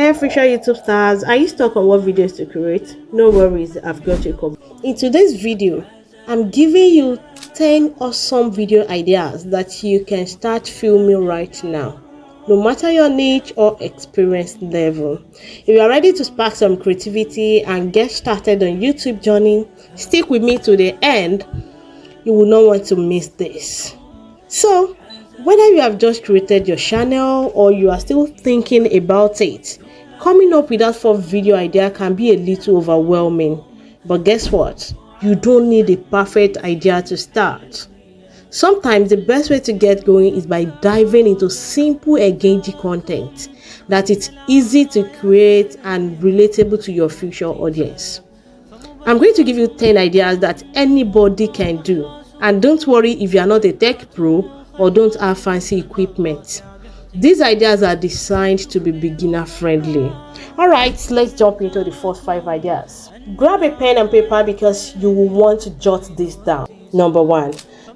Hey future YouTube stars, are you stuck on what videos to create? No worries, I've got you covered. In today's video, I'm giving you 10 awesome video ideas that you can start filming right now, no matter your niche or experience level. If you are ready to spark some creativity and get started on YouTube journey, stick with me to the end. You will not want to miss this. So, whether you have just created your channel or you are still thinking about it, coming up with that first video idea can be a little overwhelming. But guess what? You don't need a perfect idea to start. Sometimes the best way to get going is by diving into simple, engaging content that it's easy to create and relatable to your future audience. I'm going to give you 10 ideas that anybody can do. And don't worry if you are not a tech pro or don't have fancy equipment. These ideas are designed to be beginner friendly. Alright, let's jump into the first 5 ideas. Grab a pen and paper because you will want to jot this down. Number 1,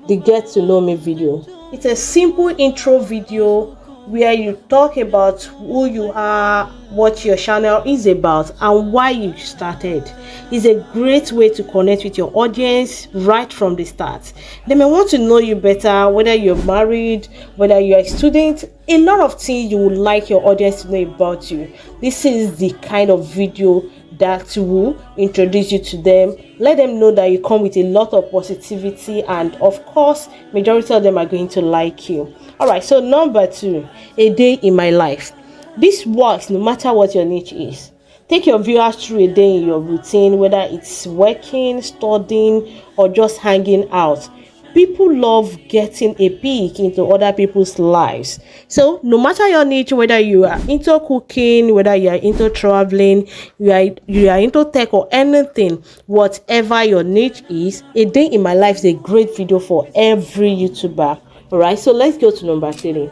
the get to know me video. It's a simple intro video where you talk about who you are, what your channel is about, and why you started. It's a great way to connect with your audience right from the start. They may want to know you better, whether you're married, whether you're a student. A lot of things you would like your audience to know about you. This is the kind of video that will introduce you to them. Let them know that you come with a lot of positivity, and of course majority of them are going to like you. Alright, so number 2, a day in my life. This works no matter what your niche is. Take your viewers through a day in your routine, whether it's working, studying, or just hanging out. People love getting a peek into other people's lives. So no matter your niche, whether you are into cooking, whether you are into traveling, you are into tech or anything, whatever your niche is, a day in my life is a great video for every YouTuber. Alright, so let's go to number 3.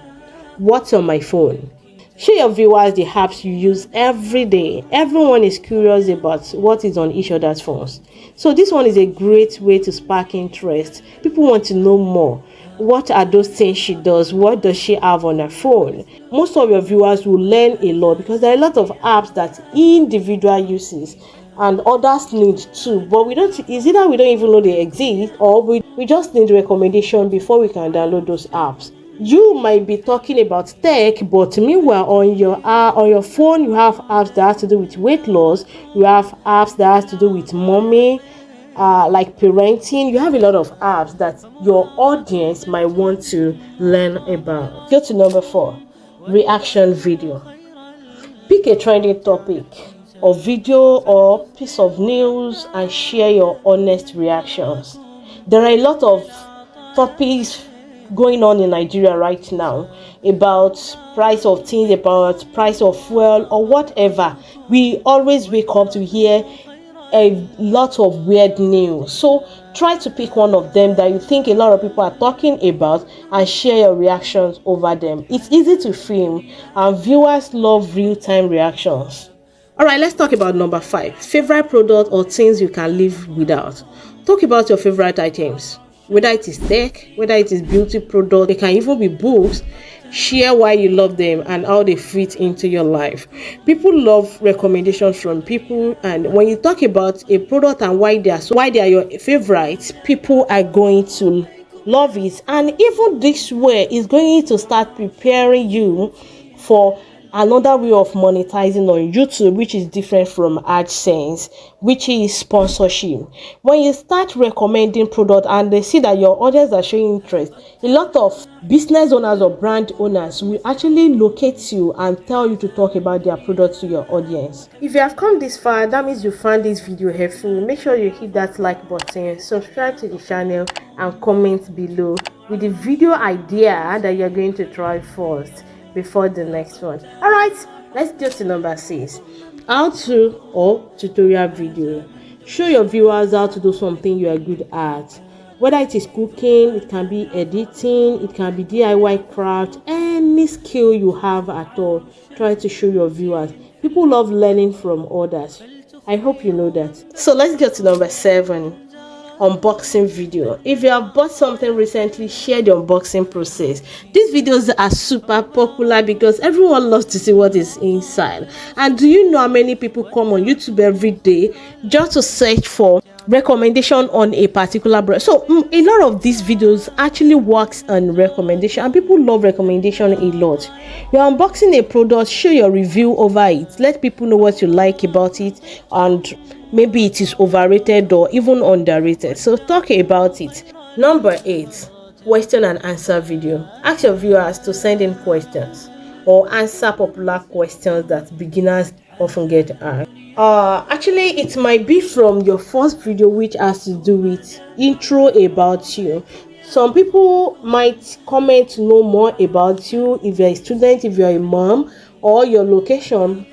What's on my phone? Show your viewers the apps you use every day. Everyone is curious about what is on each other's phones. So this one is a great way to spark interest. People want to know more. What are those things she does? What does she have on her phone? Most of your viewers will learn a lot because there are a lot of apps that individual uses and others need too. But it's either we don't even know they exist, or we just need recommendation before we can download those apps. You might be talking about tech, but meanwhile on your phone you have apps that have to do with weight loss. You have apps that have to do with mommy, like parenting. You have a lot of apps that your audience might want to learn about. Go to number 4, reaction video. Pick a trending topic or video or piece of news and share your honest reactions. There are a lot of topics going on in Nigeria right now about price of things, about price of fuel or whatever. We always wake up to hear a lot of weird news. So try to pick one of them that you think a lot of people are talking about and share your reactions over them. It's easy to film and viewers love real-time reactions. Alright, let's talk about number 5. Favorite product or things you can live without. Talk about your favorite items. Whether it is tech, whether it is beauty product, it can even be books. Share why you love them and how they fit into your life. People love recommendations from people, and when you talk about a product and why they are your favorites, people are going to love it. And even this way is going to start preparing you for another way of monetizing on YouTube, which is different from AdSense, which is sponsorship. When you start recommending product and they see that your audience are showing interest, a lot of business owners or brand owners will actually locate you and tell you to talk about their products to your audience. If you have come this far, that means you found this video helpful. Make sure you hit that like button, subscribe to the channel, and comment below with the video idea that you're going to try first before the next one. Alright, let's go to number 6. How to or tutorial video. Show your viewers how to do something you are good at. Whether it is cooking, it can be editing, it can be DIY craft, any skill you have at all. Try to show your viewers. People love learning from others. I hope you know that. So let's go to number 7. unboxing video. If you have bought something recently, share the unboxing process. These videos are super popular because everyone loves to see what is inside. And do you know how many people come on YouTube every day just to search for recommendation on a particular brand? So a lot of these videos actually works on recommendation, and people love recommendation a lot. You're unboxing a product, show your review over it, let people know what you like about it, and maybe it is overrated or even underrated, so talk about it. Number 8, question and answer video. Ask your viewers to send in questions or answer popular questions that beginners often get asked. Actually, it might be from your first video, which has to do with intro about you. Some people might comment to know more about you, if you're a student, if you're a mom, or your location.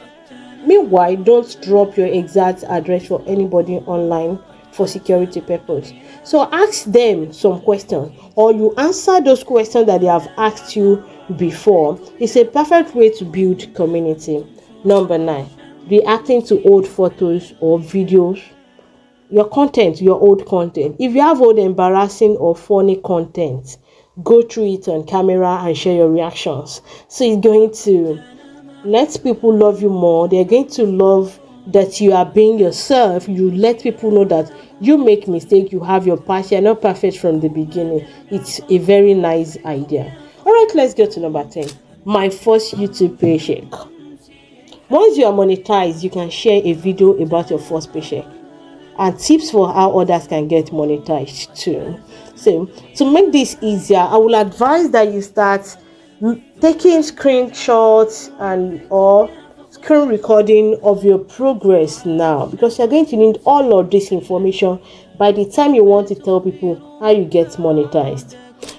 Meanwhile, don't drop your exact address for anybody online for security purpose. So ask them some questions, or you answer those questions that they have asked you before. It's a perfect way to build community. Number 9, reacting to old photos or videos. Your content, your old content. If you have old embarrassing or funny content, go through it on camera and share your reactions. So it's going to let people love you more. They're going to love that you are being yourself. You let people know that you make mistakes, you have your past, you're not perfect from the beginning. It's a very nice idea. All right, let's go to number 10. My first YouTube paycheck. Once you are monetized, you can share a video about your first paycheck and tips for how others can get monetized too. So to make this easier, I will advise that you start taking screenshots and or screen recording of your progress now, because you're going to need all of this information by the time you want to tell people how you get monetized.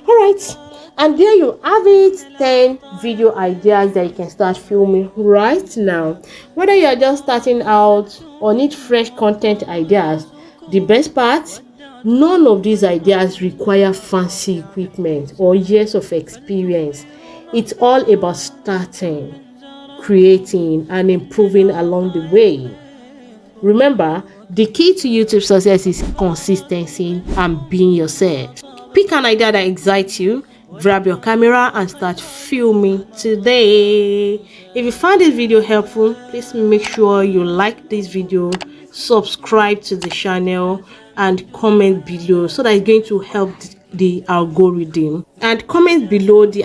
All right, and there you have it, 10 video ideas that you can start filming right now. Whether you are just starting out or need fresh content ideas, the best part, none of these ideas require fancy equipment or years of experience. It's all about starting, creating, and improving along the way. Remember, the key to YouTube success is consistency and being yourself. Pick an idea that excites you, grab your camera, and start filming today. If you found this video helpful, please make sure you like this video, subscribe to the channel, and comment below, so that it's going to help the algorithm. And comment below the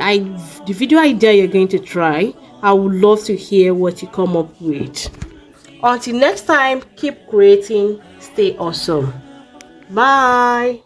video idea you're going to try. I would love to hear what you come up with. Until next time, keep creating, stay awesome. Bye.